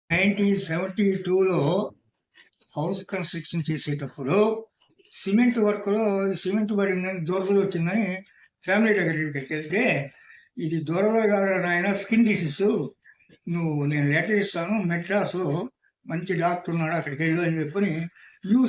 1972లో house construction చేసేటప్పుడు cement పడిందని దురద వచ్చిందని ఫ్యామిలీ దగ్గరికి వెళ్తే, ఇది దురద కాదు నాయన, స్కిన్ డిసీజ్. నేను లెటర్ ఇస్తాను, మెడ్రాస్లో మంచి డాక్టర్ ఉన్నాడు, అక్కడికి వెళ్ళు అని చెప్పని,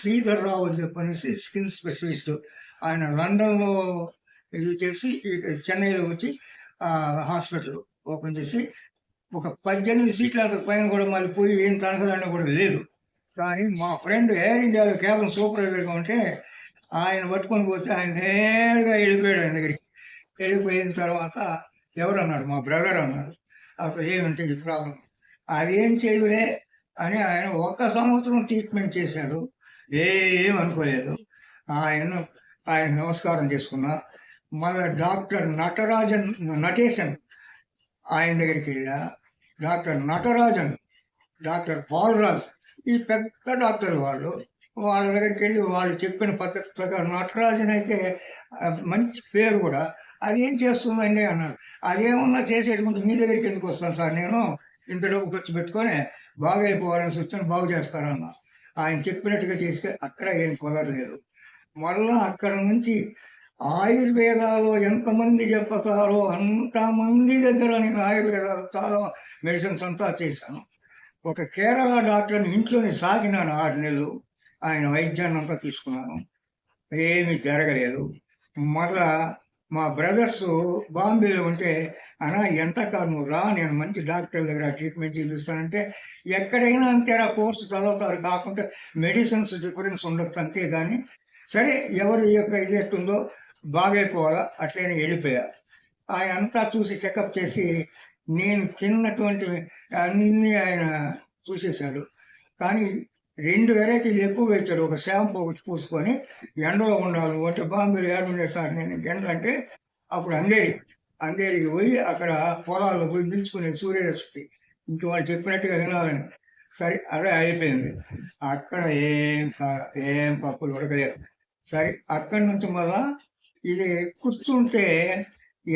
శ్రీధర్ రావు అని చెప్పనేసి స్కిన్ స్పెషలిస్ట్. ఆయన లండన్లో ఇది చేసి చెన్నైలో వచ్చి హాస్పిటల్ ఓపెన్ చేసి ఒక 18 సీట్ల పైన కూడా మళ్ళీ పోయి ఏం తనకదన్న కూడా లేదు. కానీ మా ఫ్రెండ్ ఎయిర్ ఇండియాలో కేవలం సూపర్వైజర్గా ఉంటే ఆయన పట్టుకొని పోతే ఆయన నేరుగా వెళ్ళిపోయాడు ఆయన దగ్గరికి. వెళ్ళిపోయిన తర్వాత ఎవరు అన్నాడు, మా బ్రదర్ అన్నాడు. అసలు ఏమంటే ఈ ప్రాబ్లం అదేం చేయదులే అని ఆయన 1 సంవత్సరం ట్రీట్మెంట్ చేశాడు. ఏం అనుకోలేదు. ఆయన నమస్కారం చేసుకున్నా. మళ్ళీ డాక్టర్ నటేశన్ ఆయన దగ్గరికి వెళ్ళా. డాక్టర్ నటరాజన్, డాక్టర్ పాల్రాజ్, ఈ పెద్ద డాక్టర్లు వాళ్ళ దగ్గరికి వెళ్ళి వాళ్ళు చెప్పిన పద్ధతి ప్రకారం, నటరాజన్ అయితే మంచి పేరు కూడా, అదేం చేస్తుందండి అన్నారు. అదేమన్నా చేసేటువంటి మీ దగ్గరికి ఎందుకు వస్తాను సార్, నేను ఇంత డబ్బు ఖర్చు పెట్టుకొని బాగా అయిపోవాలని వచ్చాను, బాగు చేస్తారన్న. ఆయన చెప్పినట్టుగా చేస్తే అక్కడ ఏం కుదరలేదు. మళ్ళా అక్కడ నుంచి ఆయుర్వేదాలు ఎంతమంది చెప్తారో అంతమంది దగ్గర నేను ఆయుర్వేదాలు చాలా మెడిసిన్స్ అంతా చేశాను. ఒక కేరళ డాక్టర్ని ఇంట్లోనే సాగినాను 6 నెలలు. ఆయన వైద్యాన్ని అంతా తీసుకున్నాను, ఏమీ జరగలేదు. మళ్ళా మా బ్రదర్స్ బాంబేలో ఉంటే, అన్నా ఎంత కాదు నువ్వు రా, నేను మంచి డాక్టర్ దగ్గర ట్రీట్మెంట్ చేపిస్తానంటే, ఎక్కడైనా అంతేరా కోర్సు చదువుతారు, కాకుండా మెడిసిన్స్ డిఫరెన్స్ ఉండొచ్చు అంతేగాని, సరే ఎవరి యొక్క ఇది ఎట్టుందో బాగైపోవాలా అట్లనే వెళ్ళిపోయా. ఆయన అంతా చూసి చెకప్ చేసి నేను తిన్నటువంటి అన్నీ ఆయన చూసేశాడు. కానీ 2 వెరైటీలు ఎక్కువ వేశాడు. ఒక షాంపూ వచ్చి పూసుకొని ఎండలో ఉండాలి అంటే, బాంబేలో ఏడుండే సార్ నేను ఎండ అప్పుడు అందేరికి పోయి అక్కడ పొలాల్లో పోయి నిల్చుకునే సూర్యరశ్మి ఇంక వాళ్ళు చెప్పినట్టుగా వినాలని. సరే అదే అయిపోయింది. అక్కడ ఏం పప్పులు ఉడకలేదు. సరే అక్కడి నుంచి మళ్ళా ఇది కూర్చుంటే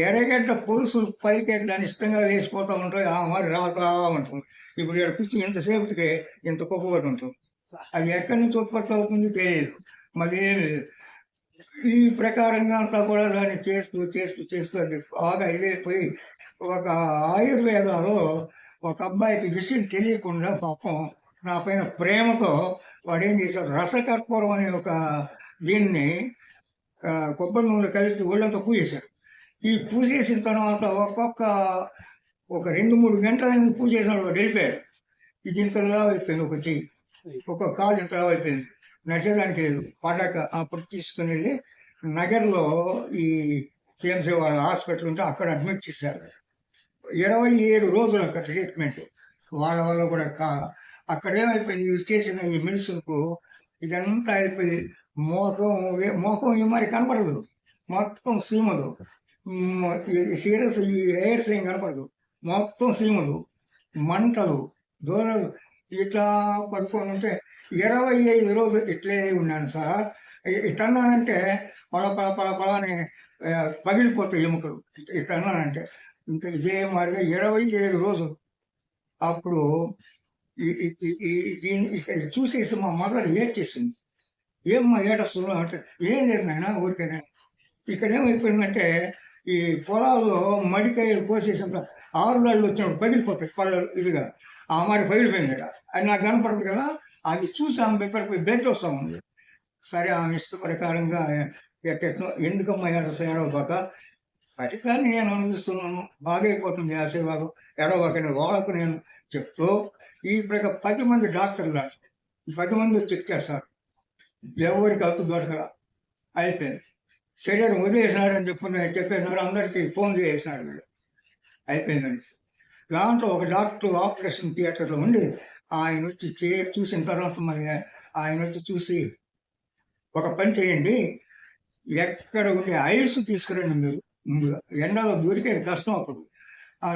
ఎర్రగడ్డ పులుసు పైకి దాన్ని ఇష్టంగా వేసిపోతూ ఉంటాయి, ఆ మరి రావుతా ఉంటుంది. ఇప్పుడు ఇక్కడ కూర్చుని ఇంతసేపటికి ఇంత గొప్పగా ఉంటుంది. అది ఎక్కడి నుంచి ఉత్పత్తి అవుతుంది తెలియదు. మళ్ళీ ఏమి లేదు. ఈ ప్రకారంగా అంతా కూడా దాన్ని చేస్తూ అది బాగా ఇదైపోయి, ఒక ఆయుర్వేదాలో ఒక అబ్బాయికి విషయం తెలియకుండా పాపం నా పైన ప్రేమతో వాడు ఏం చేశాడు, రసకర్పూరం అనే ఒక దీన్ని కొబ్బరి నూనె కలిపి ఒళ్ళంతా పూజేశాడు. ఈ పూజేసిన తర్వాత ఒక 2-3 గంటల పూజ చేసినాడు, వాడు వెళ్ళిపోయాడు. ఇది ఇంతలా అయిపోయింది, ఒక చెయ్యి, ఒక కాలు ఇంతలా అయిపోయింది, నడిచేదానికి లేదు. పడ్డాక అప్పుడు తీసుకుని వెళ్ళి నగర్లో ఈ సిఎంసీ వాళ్ళ హాస్పిటల్ ఉంటే అక్కడ అడ్మిట్ చేశారు. 27 రోజులు అక్కడ ట్రీట్మెంట్. వాళ్ళ వల్ల కూడా అక్కడ ఏమైపోయింది, చేసిన ఈ మెడిసిన్కు ఇదంతా అయిపోయి మోకం ఈ మరి కనపడదు, మొత్తం సీమలు, సీరియస్ ఈ హెయిర్స్ ఏం కనపడదు, మొత్తం సీమలు, మంటలు, దూరలు, ఇట్లా పడుకొని ఉంటే 25 రోజులు ఇట్లే ఉన్నాను సార్. ఇట్లన్నానంటే పళని పగిలిపోతాయి ఎముకలు. ఇట్లన్నానంటే ఇంకా ఇదే మాదిరిగా 27 రోజులు. అప్పుడు దీన్ని ఇక్కడ చూసేసి మా మదర్ ఏడ్చేసింది. ఏమ్మా ఏడొస్తుందో అంటే, ఏం లేదు నాయన ఊరికేనే. ఇక్కడ ఏమైపోయిందంటే ఈ పొలాల్లో మడికాయలు కోసేసినంత 6 నెలలు వచ్చినప్పుడు పగిలిపోతాయి పళ్ళు ఇదిగా, ఆ మరి పగిలిపోయింది కదా, అది నాకు కనపడదు కదా. అది చూసి ఆమె బెత్తరిపోయి బెడ్ వస్తూ ఉంది. సరే ఆమె ఇష్ట ప్రకారంగా ఎట్టెట్లో ఎందుకమ్మా ఏడవబాక, ఫలితాన్ని నేను అనుభవిస్తున్నాను, బాగైపోతుంది ఆశీర్వాదం, ఎడవబాకని వాళ్ళకు నేను చెప్తూ, ఈ ప్రకారం 10 మంది డాక్టర్లు 10 మంది చెక్ చేస్తారు, ఎవరికి అంతు దొరకగా అయిపోయింది. శరీరం వదిలేసినాడు అని చెప్పేసినాడు, అందరికీ ఫోన్ చేసినాడు వీళ్ళు, అయిపోయిందని. దాంట్లో ఒక డాక్టర్ ఆపరేషన్ థియేటర్లో ఉండి ఆయన వచ్చి చూసిన తర్వాత మరి ఆయన వచ్చి చూసి, ఒక పని చేయండి, ఎక్కడ ఉండే ఐస్ తీసుకురండి మీరు, ముందుగా ఎండలో దొరికేది కష్టం అప్పుడు.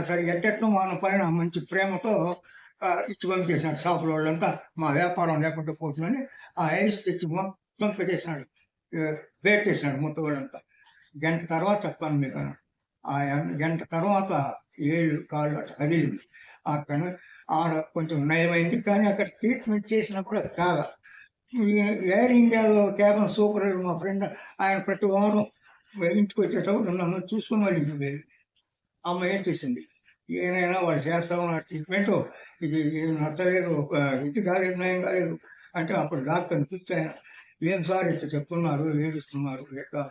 సరే ఎట్టెట్లో మన పైన మంచి ప్రేమతో ఇచ్చి పంపించేసినాడు. షాపుల వాళ్ళంతా మా వ్యాపారం లేకుండా పోతుందని ఆ ఐస్ తెచ్చి మొత్తం పెట్టేసినాడు, వేట్ చేసినాడు మొత్తం వాళ్ళంతా. గంట తర్వాత చెప్పాను మీకు అన్నాడు. ఆ గంట తర్వాత ఏళ్ళు కాళ్ళు అట్లా కదిలింది. అక్కడ ఆడ కొంచెం నయమైంది. కానీ అక్కడ ట్రీట్మెంట్ చేసినప్పుడు అది కాదా. ఎయిర్ ఇండియాలో క్యాబిన్ సూపర్ మా ఫ్రెండ్, ఆయన ప్రతి వారం ఇంటికి వచ్చేటప్పుడు నన్ను చూసుకుని వాళ్ళు ఇంటికి పోయేది. అమ్మ ఏం చేసింది, ఏనైనా వాళ్ళు చేస్తా ఉన్నారు ట్రీట్మెంట్, ఇది ఏం నచ్చలేదు, ఒక ఇది కాలేదు, నయం కాలేదు అంటే అప్పుడు డాక్టర్ని పిలిస్తే ఆయన, ఏం సార్ ఇట్లా చెప్తున్నారు, ఏడుస్తున్నారు, ఎట్లా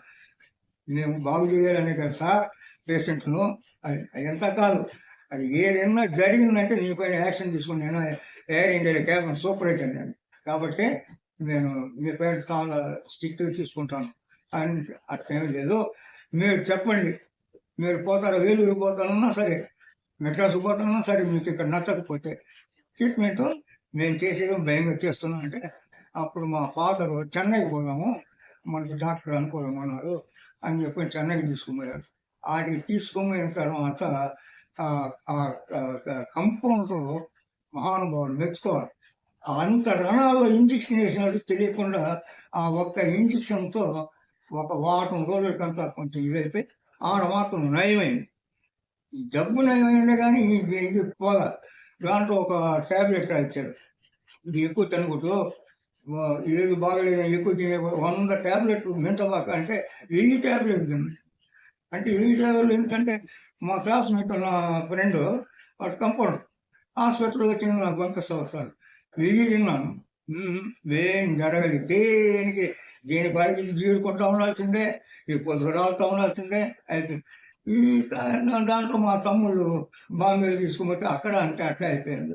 మేము బాగు చేయాలనే కదా సార్ పేషెంట్ను, అది ఎంత కాదు, అది ఏదైనా జరిగిందంటే నీ పైన యాక్షన్ తీసుకుని, నేను ఎయిర్ ఇండియా క్యాబిన్ సూపర్వైజర్ నేను, కాబట్టి నేను మీ పైన చాలా స్ట్రిక్ట్గా తీసుకుంటాను అని. అట్లేం లేదు, మీరు చెప్పండి, మీరు పోతారు, వేలూరు పోతానన్నా సరే, మెడ్రాస్ పోతానన్నా సరే, మీకు ఇక్కడ నచ్చకపోతే ట్రీట్మెంట్ మేము చేసేది భయంగా చేస్తున్నాం అంటే, అప్పుడు మా ఫాదర్ చెన్నైకి పోదాము, మనకి డాక్టర్ అనుకోవడం అని చెప్పి చెన్నైకి తీసుకుపోయారు. ఆడికి తీసుకుపోయిన తర్వాత కంపౌండర్ మహానుభావులు మెచ్చుకోవాలి. అంత రణాల్లో ఇంజక్షన్ వేసినట్టు తెలియకుండా ఆ ఒక్క ఇంజక్షన్తో ఒక వారం రోజులకంతా కొంచెం ఇదైపోయి ఆడ మాత్రం నయమైంది. ఈ జబ్బు నయమైందే కానీ ఇది పోలా. దాంట్లో ఒక ట్యాబ్లెట్ రాయించాడు, ఇది ఎక్కువ తినకూడదు, ఏది బాగలేదు ఎక్కువ తినే 100 ట్యాబ్లెట్లు మించబాక అంటే 1000 ట్యాబ్లెట్లు తిన్నాడు. అంటే 1000 ట్యాబ్లెట్లు ఎందుకంటే మా క్లాస్మేట్ నా ఫ్రెండ్ వాడు కంపౌండర్, హాస్పిటల్కి వచ్చిన నాకు పంపిస్తాను సార్, 1000 తిన్నాను. ఏం జరగదు, దేనికి దేని పనికి గీరుకుంటూ ఉండాల్సిందే, ఈ పొద్దు రాలుతూ ఉండాల్సిందే అయిపోయింది. ఈ దాంట్లో మా తమ్ముళ్ళు బాంబే తీసుకుపోతే అక్కడ అంటే అట్లా అయిపోయింది.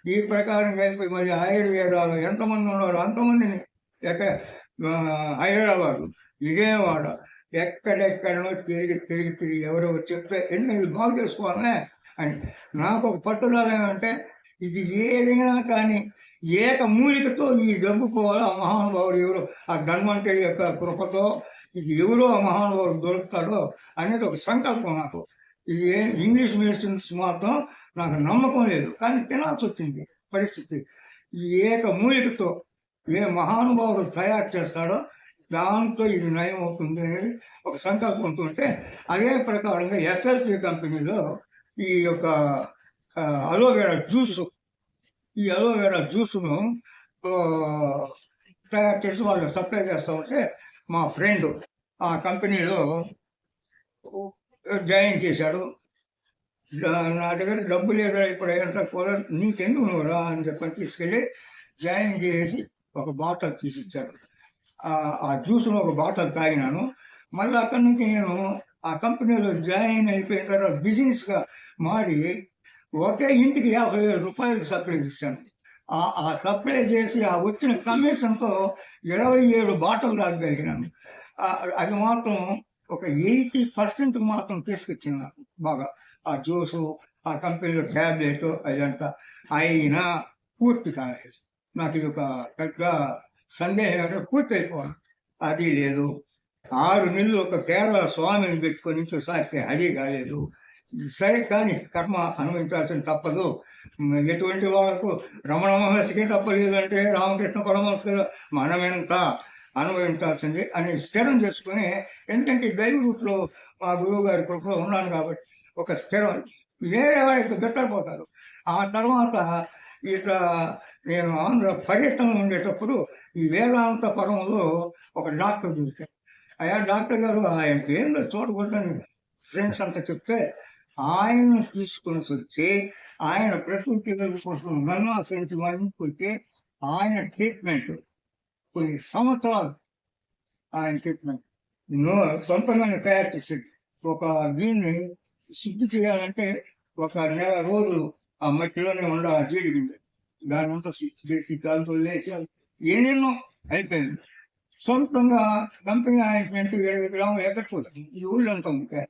ఈ ప్రకారంగా అయిపోయి మరి ఆయుర్వేదాలు ఎంతమంది ఉన్నారు అంతమందిని హైదరాబాదు, విజయవాడ, ఎక్కడెక్కడనో తిరిగి ఎవరో చెప్తే ఎందుకంటే బాగు చేసుకోవాలనే అని నాకు ఒక పట్టుదల ఏమంటే, ఇది ఏదైనా కానీ ఏకమూలికతో ఈ జబ్బు పోవాలో ఆ మహానుభావుడు ఎవరో, ఆ ధన్వంతరి యొక్క కృపతో ఇది ఎవరో ఆ మహానుభావుడు దొరుకుతాడో అనేది ఒక సంకల్పం నాకు. ఇది ఇంగ్లీష్ మెడిసిన్స్ మాత్రం నాకు నమ్మకం లేదు, కానీ తినాల్సి వచ్చింది పరిస్థితి. ఈ ఏకమూలికతో ఏ మహానుభావుడు తయారు చేస్తాడో దాంతో ఇది నయం అవుతుంది అనేది ఒక సంకల్పంతో ఉంటే, అదే ప్రకారంగా ఎఫ్ఎల్పి కంపెనీలో ఈ యొక్క అలోవెరా జ్యూస్ను తయారు చేసి వాళ్ళు సప్లై చేస్తూ ఉంటే మా ఫ్రెండ్ ఆ కంపెనీలో జాయిన్ చేశాడు. నా దగ్గర డబ్బు లేదా ఇప్పుడు ఎంత కూడా నీకెందుకు నువ్వు రా అని చెప్పని తీసుకెళ్ళి జాయిన్ చేసి ఒక బాటిల్ తీసిచ్చాడు. ఆ జ్యూస్ను ఒక బాటిల్ తాగినాను. మళ్ళీ అక్కడి నుంచి నేను ఆ కంపెనీలో జాయిన్ అయిపోయిన తర్వాత బిజినెస్గా మారి ఒకే ఇంటికి 50,000 రూపాయలు సప్లై చేశాను. ఆ సప్లై చేసి ఆ వచ్చిన కమిషన్తో 27 బాటిల్ రాగలిగినాను. అది మాత్రం ఒక 80% మాత్రం తీసుకొచ్చింది నాకు బాగా. ఆ జ్యూసు, ఆ కంపెనీలో ట్యాబ్లెట్ అదంతా అయినా పూర్తి కాలేదు. నాకు ఇది ఒక పెద్ద సందేహం, పూర్తి అయిపోవాలి. అది లేదు. 6 నెలలు ఒక కేరళ స్వామిని పెట్టుకొని ఇంట్లో సాగితే అది కాలేదు. సరే కానీ కర్మ అనుభవించాల్సిన తప్పదు. ఎటువంటి వాళ్ళకు రమణ మహర్షికి తప్పలేదు అంటే రామకృష్ణ పరమహంస మనమెంత అనుభవించాల్సింది అని స్థిరం చేసుకుని, ఎందుకంటే దైవ రూట్లో మా గురువు గారి కృపలో ఉన్నాను కాబట్టి ఒక స్థిరం, వేరే వాళ్ళకి బెత్తరపోతారు. ఆ తర్వాత ఇట్లా నేను ఆంధ్ర పర్యటనలో ఉండేటప్పుడు ఈ వేదాంతపురంలో ఒక డాక్టర్ చూశాను. అయ్యా డాక్టర్ గారు ఆయనకి ఏందో చూడకూడదని ఫ్రెండ్స్ అంతా చెప్తే ఆయన తీసుకొని వచ్చి ఆయన ప్రకృతి కోసం నన్ను ఆశ్రయించి వాడికి వచ్చి ఆయన ట్రీట్మెంట్ కొన్ని సంవత్సరాలు ఆయన ట్రీట్మెంట్ సొంతంగానే తయారు చేసేది. ఒక దీన్ని శుద్ధి చేయాలంటే ఒక నెల రోజులు ఆ మట్టిలోనే ఉండాలి, ఆ జీడిగింది, దాని అంతా శుద్ధి చేసి కాలుతో లేచి ఏనేనో అయిపోయింది. సొంతంగా కంపెనీ ఆయింట్మెంట్ 20 గ్రాములు ఎక్కడిపోతుంది, ఈ ఊళ్ళంతా ఉంటాయి.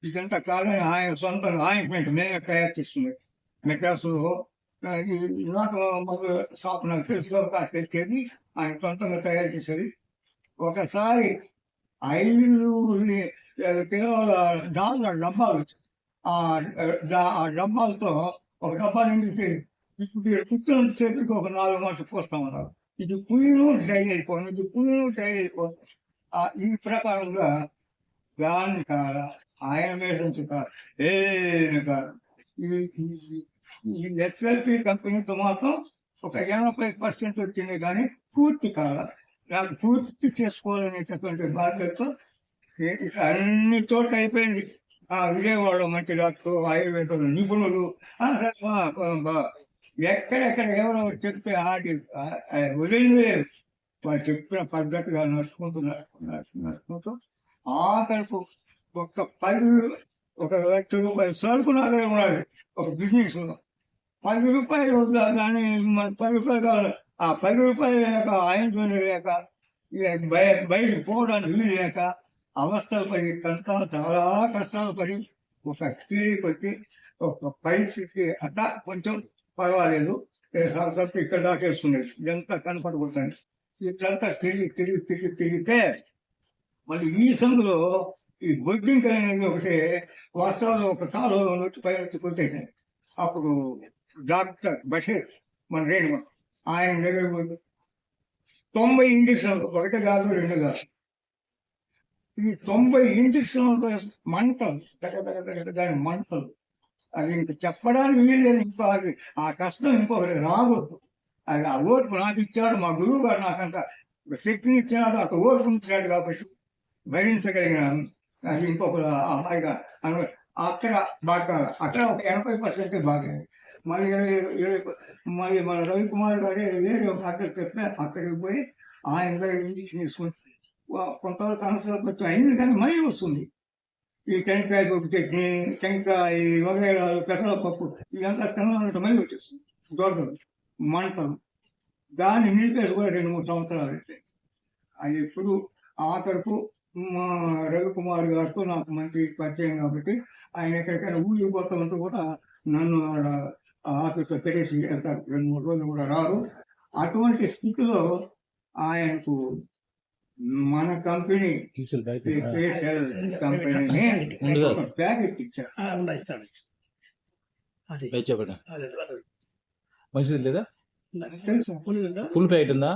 ఇదంతా కాలం ఆయన సొంతంగా ఆయింట్మెంట్ మేమే తయారు చేస్తుంది మెడ్రాసులో. నాకు మాకు షాప్ నాకు తెలుసు కాబట్టి తెచ్చేది ఆయన సొంతంగా తయారు చేసేది. ఒకసారి 5 కిలోల డాలర్ డబ్బాలు వచ్చాయి. ఆ డబ్బాలతో ఒక డబ్బా నిండితే ఇప్పుడు కూర్చొని సేపటికి ఒక 4 మాటలు పోస్తామన్నారు. ఇది పుయ్యను డ్రై అయిపోయింది, ఇది పుయ్యను డ్రై అయిపోయింది. ఈ ప్రకారంగా దాన్ని ఆయన మెడిసిన్స్ కాదు, ఏమి కాదు. ఈ ఎస్ఎల్పి కంపెనీతో మాత్రం ఒక 80% వచ్చింది, కానీ పూర్తి కాదు. నాకు పూర్తి చేసుకోవాలనేటటువంటి బాధ్యతతో ఇట్లా అన్ని చోట్ల అయిపోయింది. విజయవాడలో మంచి డాక్టర్, ఆయుర్వేద నిపుణులు, సరే ఎక్కడెక్కడ ఎవరో చెప్తే వదిలేదు. వాళ్ళు చెప్పిన పద్ధతిగా నడుచుకుంటూ ఆఖరికి ఒక 1,00,000 రూపాయలు సరుకు నా దగ్గర ఉన్నది. ఒక బిజినెస్ 10 రూపాయలు దాన్ని మన 10 రూపాయలు కావాలి. ఆ 10 రూపాయలు లేక ఆయింట్మెంట్ లేక బయటకు పోవడానికి వీలు లేక అవస్థలు పడి చాలా కష్టాలు పడి ఒక స్టేజ్కి వచ్చి ఒక పరిస్థితి అట్లా కొంచెం పర్వాలేదు, ఇక్కడ దాకేసుకునేది. ఇదంతా కనపడబోతుంది. ఇట్లంతా తిరిగితే మళ్ళీ ఈ సందులో ఈ బొడ్డింగ్ అనేది ఒకటి వర్షాలు ఒక కాలువలో వచ్చి పైన కొట్టేసాయి. అప్పుడు డాక్టర్ బషీర్ మన రేణు ఆయన దగ్గర 90 ఇంజక్షన్లు, ఒకటి కాదు రెండు కాదు. ఈ 90 ఇంజక్షన్లు మంటలు, దాని మంటలు, అది ఇంక చెప్పడానికి వీల్లేదు. ఇంకో అది ఆ కష్టం ఇంకొకటి రాకూడదు. అది ఆ ఓర్పు నాకు ఇచ్చాడు మా గురువు గారు, నాకంత శక్తిని ఇచ్చినాడు, అంత ఓర్పు ఇచ్చినాడు కాబట్టి భరించగలిగినాను. అది ఇంకొకరు అమ్మాయిగా అక్కడ బాగా, అక్కడ ఒక 80% బాగా. మళ్ళీ మళ్ళీ మన రవికుమార్ గారు వేరే ఒక అడ్రస్ చెప్తే అక్కడికి పోయి ఆయన దగ్గర ఇంజక్షన్ తీసుకుని కొంతవరకు అనవసరం కొంచెం అయింది, కానీ మళ్ళీ వస్తుంది. ఈ టెంకాయ పప్పు చట్నీ, టెంకాయ వగైరాలు, పెసరపప్పు ఇదంతా తినాలంటే మళ్ళీ వచ్చేస్తుంది. దొరకదు, మంటలు. దాన్ని నిలిపేసి కూడా 2-3 సంవత్సరాలు అయితే అది ఎప్పుడు ఆఖరకు మా రవికుమార్ గారితో నాకు మంచి పరిచయం కాబట్టి ఆయన ఎక్కడికైనా ఊరికి పోతామంటూ కూడా నన్ను ఆఫీస్లో పెట్టేసి వెళ్తారు. 2-3 రోజులు కూడా రారు. అటువంటి స్థితిలో ఆయనకు మన కంపెనీ కంపెనీని ఒక ప్యాకెట్ ఇచ్చారు. మంచిది లేదా? తెలుసా? ఫుల్ ప్యాకెట్ ఉందా?